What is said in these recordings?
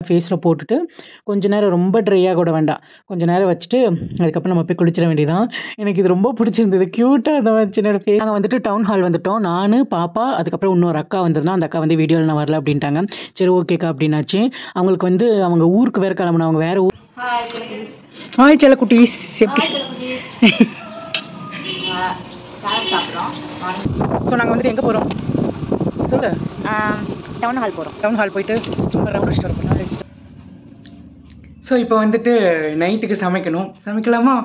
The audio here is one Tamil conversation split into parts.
ஃபேஸில் போட்டுட்டு கொஞ்ச நேரம் ரொம்ப ட்ரையாக கூட வேண்டாம், கொஞ்சம் நேரம் வச்சுட்டு அதுக்கப்புறம் நம்ம போய் குளிச்சிட வேண்டியதான். எனக்கு இது ரொம்ப பிடிச்சிருந்தது, க்யூட்டாக இருந்த மாதிரி என்னோட ஃபேஸ். நாங்கள் வந்துட்டு டவுன் ஹால் வந்துட்டோம், நான் பாப்பா அதுக்கப்புறம் இன்னொரு அக்கா வந்திருந்தோம். அந்த அக்கா வந்து வீடியோவில் நான் வரல அப்படின்ட்டாங்க. சரி ஓகேக்கா அப்படின்னாச்சு. அவங்களுக்கு வந்து அவங்க ஊருக்கு வேறு கிளம்பணும், அவங்க வேறு ஊர். ஹாய் செல்லக்குட்டீஸ், எப்படி? ஸோ நாங்கள் வந்துட்டு எங்கே போகிறோம் சொல்லு? டவுன் ஹால் போகிறோம். டவுன் ஹால் போயிட்டு சும்மா ரவுண்ட் அடிச்சுட்டு வரோம். ஸோ இப்போ வந்துட்டு நைட்டுக்கு சமைக்கணும், சமைக்கலாமா?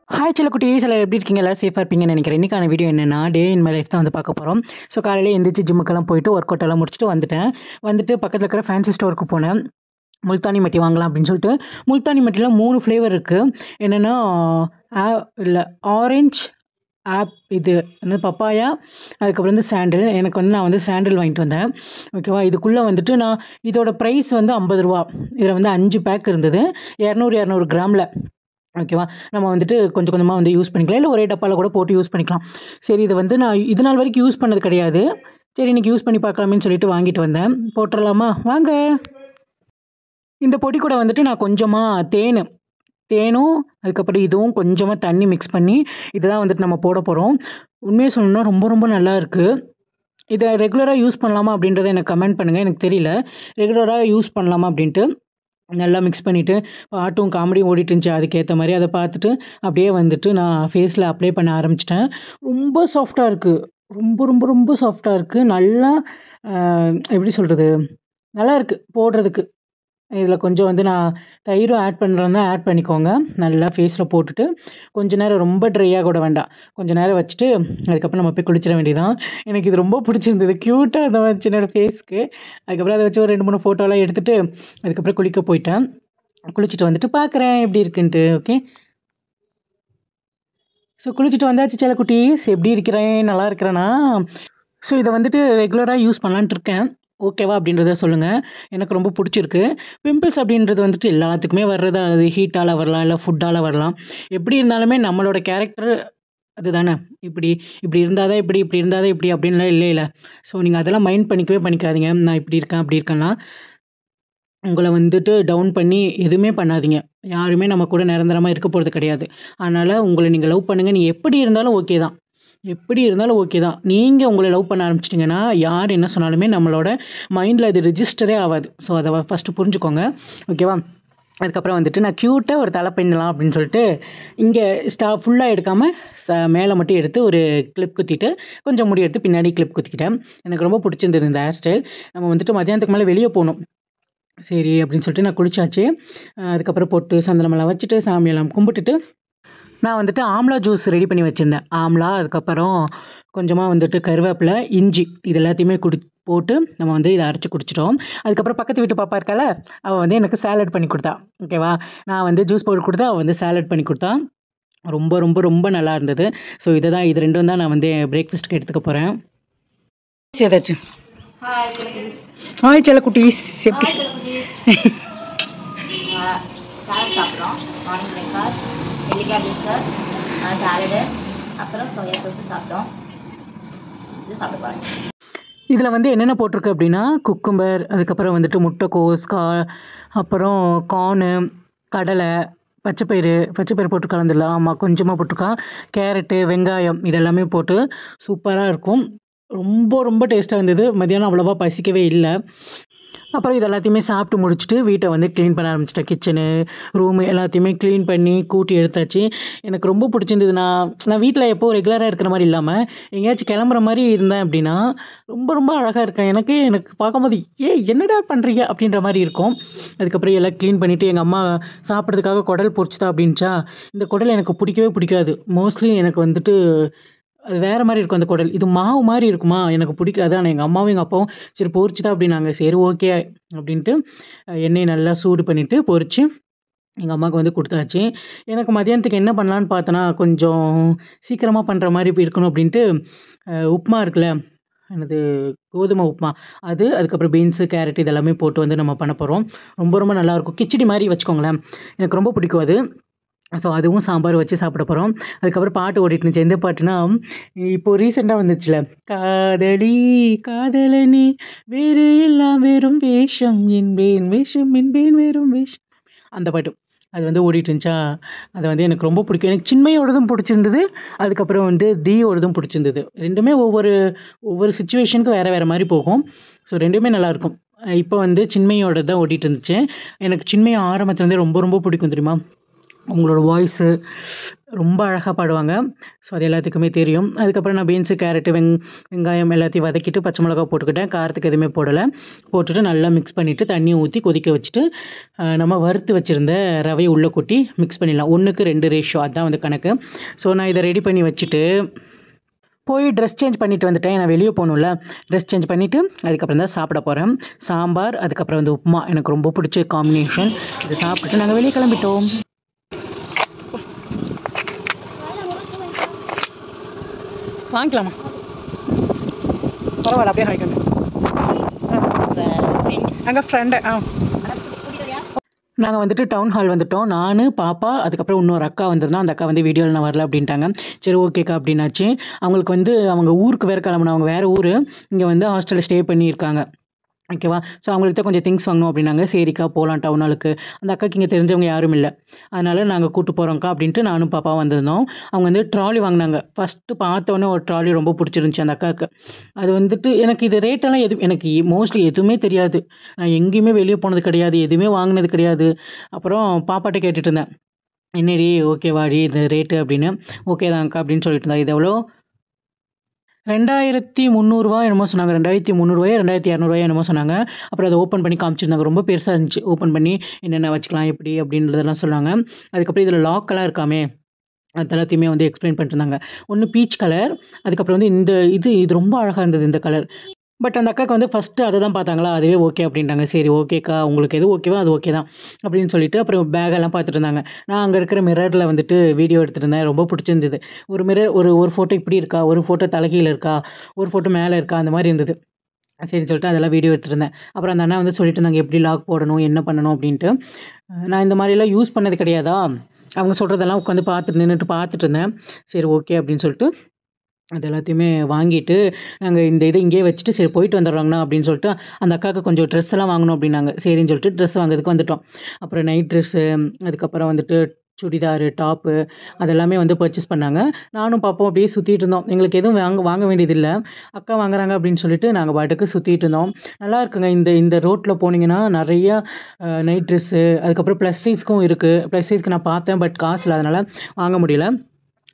ஹாய் செல்லக்குட்டீஸ், எல்லோரும் எப்படி இருக்கீங்க? எல்லோரும் சேஃபாக இருப்பீங்கன்னு நினைக்கிறேன். இன்றைக்கான வீடியோ என்னென்னா டே இன் மை லைஃப் தான் வந்து பார்க்க போகிறோம். ஸோ காலையில் எழுந்திரிச்சு ஜிம்முக்கெல்லாம் போயிட்டு ஒர்க் அவுட் எல்லாம் முடிச்சுட்டு வந்துட்டு பக்கத்தில் இருக்கிற ஃபேன்சி ஸ்டோருக்கு போனேன். முல்தானி மட்டி வாங்கலாம் அப்படின்னு சொல்லிட்டு. முல்தானி மட்டியில் 3 ஃப்ளேவர் இருக்குது. என்னென்னா ஆரஞ்ச் இது வந்து பப்பாயா, அதுக்கப்புறம் வந்து சாண்டில். எனக்கு வந்து நான் வந்து சாண்டில் வாங்கிட்டு வந்தேன். ஓகேவா? இதுக்குள்ளே வந்துட்டு நான் இதோட ப்ரைஸ் வந்து 50 ரூபா. இதில் வந்து 5 பேக் இருந்தது, 200 கிராமில். ஓகேவா? நம்ம வந்துட்டு கொஞ்சம் கொஞ்சமாக வந்து யூஸ் பண்ணிக்கலாம், இல்லை ஒரே டப்பாவில் கூட போட்டு யூஸ் பண்ணிக்கலாம். சரி, இது வந்து நான் இது நாள் வரைக்கும் யூஸ் பண்ணது கிடையாது. சரி, இன்றைக்கி யூஸ் பண்ணி பார்க்கலாமேன்னு சொல்லிட்டு வாங்கிட்டு வந்தேன். போட்டுடலாமா? வாங்க. இந்த பொடி கூட வந்துட்டு நான் கொஞ்சமாக தேனும் அதுக்கப்புறம் இதுவும் கொஞ்சமாக தண்ணி மிக்ஸ் பண்ணி இதுதான் வந்துட்டு நம்ம போட போகிறோம். உண்மையை சொல்லணும்னா ரொம்ப ரொம்ப நல்லா இருக்குது. இதை ரெகுலராக யூஸ் பண்ணலாமா அப்படின்றத எனக்கு கமெண்ட் பண்ணுங்கள். எனக்கு தெரியல ரெகுலராக யூஸ் பண்ணலாமா அப்படின்ட்டு. நல்லா மிக்ஸ் பண்ணிவிட்டு பாட்டும் காமெடியும் ஓடிட்டு இருந்துச்சு, அதுக்கேற்ற மாதிரி அதை பார்த்துட்டு அப்படியே வந்துட்டு நான் ஃபேஸில் அப்ளை பண்ண ஆரம்பிச்சிட்டேன். ரொம்ப சாஃப்டாக இருக்குது, ரொம்ப ரொம்ப ரொம்ப சாஃப்டாக இருக்குது. நல்லா எப்படி சொல்கிறது, நல்லா இருக்குது போடுறதுக்கு. இதில் கொஞ்சம் வந்து நான் தயிரும் ஆட் பண்ணுறேன்னா ஆட் பண்ணிக்கோங்க. நல்லா ஃபேஸில் போட்டுட்டு கொஞ்சம் நேரம் ரொம்ப ட்ரையாக கூட வேண்டாம், கொஞ்சம் நேரம் வச்சுட்டு அதுக்கப்புறம் நம்ம போய் குளிச்சிட வேண்டியதான். எனக்கு இது ரொம்ப பிடிச்சிருந்தது, க்யூட்டாக இருந்த மாதிரி என்னோட ஃபேஸ்க்கு. அதுக்கப்புறம் அதை வச்சு ஒரு 2-3 ஃபோட்டோலாம் எடுத்துகிட்டு அதுக்கப்புறம் குளிக்க போயிட்டேன். குளிச்சுட்டு வந்துட்டு பார்க்குறேன் எப்படி இருக்குன்ட்டு. ஓகே, ஸோ குளிச்சுட்டு வந்தாச்சு செல்லக்குட்டீஸ். எப்படி இருக்கிறேன்? நல்லா இருக்கிறேன்னா? ஸோ இதை வந்துட்டு ரெகுலராக யூஸ் பண்ணலான்ட்டு இருக்கேன். ஓகேவா அப்படின்றத சொல்லுங்கள். எனக்கு ரொம்ப பிடிச்சிருக்கு. பிம்பிள்ஸ் அப்படின்றது வந்துட்டு எல்லாத்துக்குமே வர்றது, அது ஹீட்டால் வரலாம், இல்லை ஃபுட்டால் வரலாம். எப்படி இருந்தாலுமே நம்மளோட கேரக்டர் அதுதானே. இப்படி இருந்தால் தான் இப்படி இருந்தால் தான் இப்படி அப்படின்லாம் இல்லை. ஸோ நீங்கள் அதெல்லாம் மைண்ட் பண்ணிக்காதீங்க. நான் இப்படி இருக்கேன் அப்படி இருக்கேன்னா உங்களை வந்துட்டு டவுன் பண்ணி எதுவுமே பண்ணாதீங்க. யாருமே நம்ம கூட நிரந்தரமாக இருக்க போகிறது கிடையாது. அதனால் உங்களை நீங்கள் லவ் பண்ணுங்கள். நீங்கள் எப்படி இருந்தாலும் ஓகே தான், நீங்கள் உங்களை லவ் பண்ண ஆரம்பிச்சிட்டிங்கன்னா யார் என்ன சொன்னாலுமே நம்மளோட மைண்டில் அது ரிஜிஸ்டரே ஆகாது. ஸோ அதை ஃபஸ்ட்டு புரிஞ்சுக்கோங்க. ஓகேவா? அதுக்கப்புறம் வந்துட்டு நான் க்யூட்டாக ஒரு தலை பின்னலாம் அப்படின்னு சொல்லிட்டு இங்கே ஃபுல்லாக எடுக்காமல் மேலே மட்டும் எடுத்து ஒரு கிளிப் குத்திட்டு கொஞ்சம் முடி எடுத்து பின்னாடி கிளிப் குத்திக்கிட்டேன். எனக்கு ரொம்ப பிடிச்சிருந்தது இந்த ஹேர் ஸ்டைல். நம்ம வந்துட்டு மத்தியானத்துக்கு மேலே வெளியே போகணும். சரி அப்படின்னு சொல்லிட்டு நான் குளிச்சாச்சு. அதுக்கப்புறம் பொட்டு சந்தனமெல்லாம் வச்சுட்டு சாமியெல்லாம் கும்பிட்டுட்டு நான் வந்துட்டு ஆம்லா ஜூஸ் ரெடி பண்ணி வச்சுருந்தேன். ஆம்லா, அதுக்கப்புறம் கொஞ்சமாக வந்துட்டு கருவேப்பிலை, இஞ்சி, இது எல்லாத்தையுமே போட்டு நம்ம வந்து இதை அரைச்சி குடிச்சிட்டோம். அதுக்கப்புறம் பக்கத்து வீட்டு பாப்பா இருக்கால, அவள் வந்து எனக்கு சாலட் பண்ணி கொடுத்தா. ஓகேவா? நான் வந்து ஜூஸ் போட்டு கொடுத்தா, அவள் வந்து சாலட் பண்ணி கொடுத்தா. ரொம்ப ரொம்ப ரொம்ப நல்லா இருந்தது. ஸோ இது ரெண்டும் தான் நான் வந்து பிரேக்ஃபாஸ்ட்டுக்கு எடுத்துக்க போகிறேன். ஏதாச்சும் ஹாய் செல்லக்குட்டீஸ், எப்படி? சாலட் சாப்பிட்றோம். மார்னிங் பிரேக்ஃபாஸ்ட் நெல்லிக்காய் ஜூஸு, சாலடு, அப்புறம் சோயா சாஸ் சாப்பிட்டோம். இது சாப்பிட போகிறேன். இதில் வந்து என்னென்ன போட்டிருக்கு அப்படின்னா குக்கும்பர், அதுக்கப்புறம் வந்துட்டு முட்டைக்கோஸ், அப்புறம் கார்னு, கடலை, பச்சைப்பயிறு போட்டு கலந்துடலாம். ஆமாம், கொஞ்சமாக போட்டிருக்கான். கேரட்டு, வெங்காயம், இதெல்லாமே போட்டு சூப்பராக இருக்கும். ரொம்ப ரொம்ப டேஸ்ட்டாக இருந்தது. மதியானம் அவ்வளோவா பசிக்கவே இல்லை. அப்புறம் இது எல்லாத்தையுமே சாப்பிட்டு முடிச்சுட்டு வீட்டை வந்து க்ளீன் பண்ண ஆரம்பிச்சிட்டேன். கிச்சனு, ரூமு எல்லாத்தையுமே க்ளீன் பண்ணி கூட்டி எடுத்தாச்சு. எனக்கு ரொம்ப பிடிச்சிருந்தது. நான் வீட்டில் எப்போது ரெகுலராக இருக்கிற மாதிரி இல்லாமல் எங்கேயாச்சும் கிளம்புற மாதிரி இருந்தேன் அப்படின்னா ரொம்ப ரொம்ப அழகாக இருக்கேன். எனக்கு பார்க்கும்போது என்னடா பண்ணுறீங்க அப்படின்ற மாதிரி இருக்கும். அதுக்கப்புறம் எல்லாம் க்ளீன் பண்ணிவிட்டு எங்கள் அம்மா சாப்பிட்றதுக்காக குடல் பொரிச்சுதா அப்படின்ச்சா. இந்த குடல் எனக்கு பிடிக்கவே பிடிக்காது. மோஸ்ட்லி எனக்கு வந்துட்டு அது வேறு மாதிரி இருக்கும். அந்த குடல் இது மாவு மாதிரி இருக்குமா, எனக்கு பிடிக்காது. ஆனால் எங்கள் அம்மாவும் எங்கள் அப்பாவும் சரி பொரிச்சுதா அப்படின்னாங்க. சரி ஓகே அப்படின்ட்டு எண்ணெயை நல்லா சூடு பண்ணிவிட்டு பொரித்து எங்கள் அம்மாவுக்கு வந்து கொடுத்தாச்சு. எனக்கு மதியானத்துக்கு என்ன பண்ணலான்னு பார்த்தேன்னா கொஞ்சம் சீக்கிரமாக பண்ணுற மாதிரி இருக்கணும் அப்படின்ட்டு உப்புமா இருக்குல்ல, எனது கோதுமை உப்புமா, அதுக்கப்புறம் பீன்ஸு, கேரட் இதெல்லாமே போட்டு வந்து நம்ம பண்ண போகிறோம். ரொம்ப ரொம்ப நல்லாயிருக்கும். கிச்சடி மாதிரி வச்சுக்கோங்களேன், எனக்கு ரொம்ப பிடிக்கும் அது. ஸோ அதுவும் சாம்பார் வச்சு சாப்பிட போகிறோம். அதுக்கப்புறம் பாட்டு ஓடிட்டு இருந்துச்சு. எந்த பாட்டுனா, இப்போது ரீசெண்டாக வந்துச்சுல, காதலி காதலனி வேறு எல்லாம் வெறும் வேஷம் என்பேன் வேஷம் என்பேன் வெறும் வேஷம், அந்த பாட்டு அது வந்து ஓடிட்டு இருந்துச்சா. அது வந்து எனக்கு ரொம்ப பிடிக்கும். எனக்கு சின்மையோடதும் பிடிச்சிருந்தது, அதுக்கப்புறம் வந்து தீயோடதும் பிடிச்சிருந்தது. ரெண்டுமே ஒவ்வொரு ஒவ்வொரு சுச்சுவேஷனுக்கு வேறு வேறு மாதிரி போகும். ஸோ ரெண்டுமே நல்லாயிருக்கும். இப்போ வந்து சின்மையோட தான் ஓடிட்டு இருந்துச்சு. எனக்கு சின்மையை ஆரம்பத்துலேருந்தே ரொம்ப ரொம்ப பிடிக்கும் தெரியுமா. அவங்களோட வாய்ஸு ரொம்ப அழகாக பாடுவாங்க. ஸோ அது எல்லாத்துக்குமே தெரியும். அதுக்கப்புறம் நான் பீன்ஸு, கேரட்டு, வெங்காயம் எல்லாத்தையும் வதக்கிட்டு பச்சை மிளகா போட்டுக்கிட்டேன். காரத்துக்கு எதுவுமே போடலை. போட்டுட்டு நல்லா மிக்ஸ் பண்ணிவிட்டு தண்ணியை ஊற்றி கொதிக்க வச்சுட்டு நம்ம வறுத்து வச்சுருந்த ரவையை உள்ளே கொட்டி மிக்ஸ் பண்ணிடலாம். 1க்கு 2 ரேஷியோ, அதுதான் வந்து கணக்கு. ஸோ நான் இதை ரெடி பண்ணி வச்சுட்டு போய் ட்ரெஸ் சேஞ்ச் பண்ணிட்டு வந்துட்டேன். நான் வெளியே போகணும்ல, ட்ரெஸ் சேஞ்ச் பண்ணிவிட்டு அதுக்கப்புறம் தான் சாப்பிட போகிறேன். சாம்பார், அதுக்கப்புறம் வந்து உப்புமா, எனக்கு ரொம்ப பிடிச்ச காம்பினேஷன். இதை சாப்பிட்டுட்டு நாங்கள் வெளியே கிளம்பிட்டோம். வாங்கிக்கலாமா? பரவாயில்ல, அப்படியே வாங்கிக்கோங்க. எங்கள் ஃப்ரெண்டு நாங்கள் வந்துட்டு டவுன் ஹால் வந்துவிட்டோம். நான், பாப்பா, அதுக்கப்புறம் இன்னொரு அக்கா வந்திருந்தோம். அந்த அக்கா வந்து வீடியோவில் நான் வரல அப்படின்ட்டாங்க. சரி ஓகேக்கா அப்படின்னாச்சு. அவங்களுக்கு வந்து அவங்க ஊருக்கு வேறு கிளம்புனா, அவங்க வேறு ஊர், இங்கே வந்து ஹாஸ்டலில் ஸ்டே பண்ணியிருக்காங்க. ஓகேவா. ஸோ அவங்கள்ட்ட கொஞ்சம் திங்ஸ் வாங்கணும் அப்படின்னாங்க. சரிக்கா போகலாம் டவுன் ஹாலுக்கு. அந்த அக்காவுக்கு இங்கே தெரிஞ்சவங்க யாரும் இல்லை, அதனால் நாங்கள் கூப்பிட்டு போகிறோங்க்கா அப்படின்ட்டு நானும் பாப்பாவும் வந்திருந்தோம். அவங்க வந்து ட்ராலி வாங்கினாங்க. ஃபஸ்ட்டு பார்த்தோன்னே ஒரு ட்ராலி ரொம்ப பிடிச்சிருந்துச்சி அந்த அக்காவுக்கு. அது வந்துட்டு எனக்கு இது ரேட்டெல்லாம் எனக்கு மோஸ்ட்லி எதுவுமே தெரியாது. நான் எங்கேயுமே வெளியே போனது கிடையாது, எதுவுமே வாங்கினது கிடையாது. அப்புறம் பாப்பாட்ட கேட்டுட்டு இருந்தேன், என்னடி ஓகேவாடி இது ரேட்டு அப்படின்னு. ஓகே தான்க்கா அப்படின்னு சொல்லிட்டு இருந்தா. இது எவ்வளோ, 2300 என்னமோ சொன்னாங்க. 2300 2200 என்னமோ சொன்னாங்க. அப்புறம் அதை ஓப்பன் பண்ணி காமிச்சிருந்தாங்க. ரொம்ப பெருசாக இருந்துச்சு. ஓப்பன் பண்ணி என்னென்ன வச்சுக்கலாம் எப்படி அப்படின்றதெல்லாம் சொன்னாங்க. அதுக்கப்புறம் இதில் லாக்கெல்லாம் இருக்காமே, அது எல்லாத்தையுமே வந்து எக்ஸ்பிளைன் பண்ணிட்டு இருந்தாங்க. ஒன்று பீச் கலர், அதுக்கப்புறம் வந்து இது ரொம்ப அழகாக இருந்தது இந்த கலர். பட் அந்த அக்காவுக்கு வந்து ஃபஸ்ட்டு அதை தான் பார்த்தாங்களா, அதுவே ஓகே அப்படின்ட்டாங்க. சரி ஓகேக்கா, உங்களுக்கு எது ஓகேவோ அது ஓகே தான் அப்படின்னு சொல்லிட்டு அப்புறம் பேகெல்லாம் பார்த்துட்டு இருந்தாங்க. நான் அங்கே இருக்கிற மிரரில் வந்துட்டு வீடியோ எடுத்துகிட்டு இருந்தேன். ரொம்ப பிடிச்சிருந்தது. ஒரு மிரர் ஒரு ஃபோட்டோ இப்படி இருக்கா, ஒரு ஃபோட்டோ தலைகீழ இருக்கா, ஒரு ஃபோட்டோ மேலே இருக்கா, அந்த மாதிரி இருந்தது. சரின்னு சொல்லிட்டு அதெல்லாம் வீடியோ எடுத்துகிட்டு இருந்தேன். அப்புறம் அந்த அண்ணா வந்து சொல்லிட்டு இருந்தாங்க எப்படி லாக் போடணும், என்ன பண்ணணும் அப்படின்ட்டு. நான் இந்த மாதிரிலாம் யூஸ் பண்ணது கிடையாதா, அவங்க சொல்கிறதெல்லாம் உட்காந்து நின்றுட்டு பார்த்துட்டு இருந்தேன். சரி ஓகே அப்படின்னு சொல்லிட்டு அது எல்லாத்தையுமே வாங்கிட்டு நாங்கள் இந்த இதை இங்கேயே வச்சுட்டு சரி போயிட்டு வந்துடுறாங்கண்ணா அப்படின்னு சொல்லிட்டு அந்த அக்காவுக்கு கொஞ்சம் ட்ரெஸ் எல்லாம் வாங்கணும் அப்படின்னாங்க. சரின்னு சொல்லிட்டு ட்ரெஸ் வாங்குறதுக்கு வந்துட்டோம். அப்புறம் நைட் ட்ரெஸ்ஸு, அதுக்கப்புறம் வந்துட்டு சுடிதாரு, டாப்பு, அதெல்லாமே வந்து பர்ச்சேஸ் பண்ணாங்க. நானும் பாப்போம் அப்படியே சுற்றிட்டு இருந்தோம். எங்களுக்கு எதுவும் வாங்க வேண்டியதில்லை, அக்கா வாங்குறாங்க அப்படின்னு சொல்லிட்டு நாங்கள் பாட்டுக்கு சுற்றிட்டு இருந்தோம். நல்லா இருக்குங்க. இந்த ரோட்டில் போனீங்கன்னா நிறையா நைட் ட்ரெஸ்ஸு, அதுக்கப்புறம் ப்ளஸ் சைஸ்க்கும் இருக்குது. ப்ளஸ் சைஸ்க்கு நான் பார்த்தேன், பட் காசு இல்லை, அதனால் வாங்க முடியல.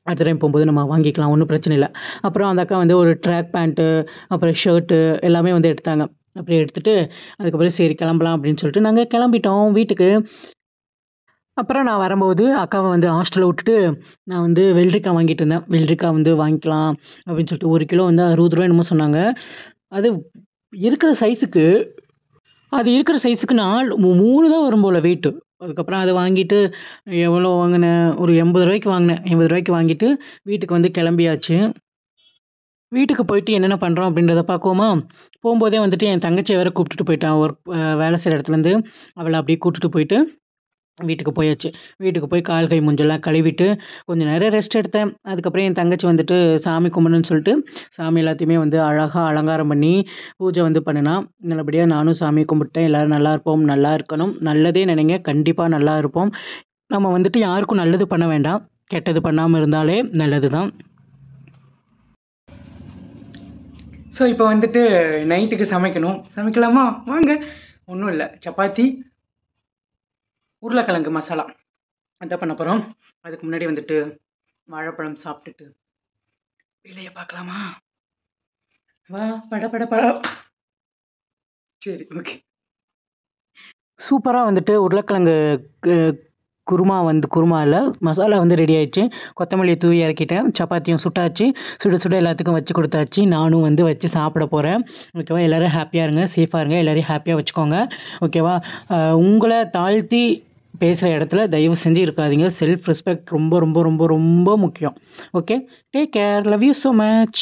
அடுத்த டைம் போகும்போது நம்ம வாங்கிக்கலாம், ஒன்றும் பிரச்சனை இல்லை. அப்புறம் அந்த அக்கா வந்து ஒரு ட்ராக் பேண்ட்டு, அப்புறம் ஷர்ட்டு எல்லாமே வந்து எடுத்தாங்க. அப்படியே எடுத்துகிட்டு அதுக்கப்புறம் சரி கிளம்பலாம் அப்படின்னு சொல்லிட்டு நாங்கள் கிளம்பிட்டோம் வீட்டுக்கு. அப்புறம் நான் வரும்போது அக்காவை வந்து ஹாஸ்டலில் விட்டுட்டு நான் வந்து வெள்ளரிக்காய் வாங்கிட்டு இருந்தேன். வெள்ளரிக்காய் வந்து வாங்கிக்கலாம் அப்படின்னு சொல்லிட்டு 1 கிலோ வந்து 60 என்னமோ சொன்னாங்க. அது இருக்கிற சைஸுக்கு இருக்கிற சைஸுக்கு 3 தான் வரும் போல் வெயிட்டு. அதுக்கப்புறம் அதை வாங்கிட்டு எவ்வளோ வாங்கினேன், ஒரு 80 ரூபாய்க்கு வாங்கினேன். 80 ரூபாய்க்கு வாங்கிட்டு வீட்டுக்கு வந்து கிளம்பியாச்சு. வீட்டுக்கு போயிட்டு என்னென்ன பண்ணுறோம் அப்படின்றத பார்க்குவோமா. போகும்போதே வந்துட்டு என் தங்கச்சியை வேறு கூப்பிட்டுட்டு போயிட்டான். வேலை செய்கிற இடத்துலேருந்து அவளை அப்படியே கூப்பிட்டுட்டு போயிட்டு வீட்டுக்கு போயாச்சு. வீட்டுக்கு போய் கால் கை மூஞ்செல்லாம் கழுவிட்டு கொஞ்சம் நேரம் ரெஸ்ட் எடுத்தேன். அதுக்கப்புறம் என் தங்கச்சி வந்துட்டு சாமி கும்பிடணும்னு சொல்லிட்டு சாமி எல்லாத்தையுமே வந்து அழகாக அலங்காரம் பண்ணி பூஜை வந்து பண்ணினா. நல்லபடியாக நானும் சாமி கும்பிட்டேன். எல்லோரும் நல்லா இருப்போம், நல்லா இருக்கணும், நல்லதே நினைங்க, கண்டிப்பாக நல்லா இருப்போம். நம்ம வந்துட்டு யாருக்கும் நல்லது பண்ண வேண்டாம், கெட்டது பண்ணாமல் இருந்தாலே நல்லது தான். ஸோ இப்போ வந்துட்டு நைட்டுக்கு சமைக்கணும். சமைக்கலாமா வாங்க. ஒன்றும் இல்லை, சப்பாத்தி, உருளைக்கிழங்கு மசாலா அதான் பண்ண போகிறோம். அதுக்கு முன்னாடி வந்துட்டு வாழைப்பழம் சாப்பிட்டுட்டு வேலையை பார்க்கலாமா. வா பட. சரி ஓகே. சூப்பராக வந்துட்டு உருளைக்கிழங்கு குருமா இல்லை மசாலா வந்து ரெடி ஆயிடுச்சு. கொத்தமல்லியை தூவி இறக்கிட்டேன். சப்பாத்தியும் சுட்டாச்சு. சுட எல்லாத்துக்கும் வச்சு கொடுத்தாச்சு. நானும் வந்து வச்சு சாப்பிட போகிறேன். ஓகேவா. எல்லோரும் ஹாப்பியாக இருங்க, சேஃபாக இருங்க, எல்லோரையும் ஹாப்பியாக வச்சுக்கோங்க. ஓகேவா. உங்களை தாழ்த்தி பேசுகிற இடத்துல தயவு செஞ்சு இருக்காதீங்க. செல்ஃப் ரெஸ்பெக்ட் ரொம்ப ரொம்ப ரொம்ப ரொம்ப முக்கியம். Okay, take care, love you so much.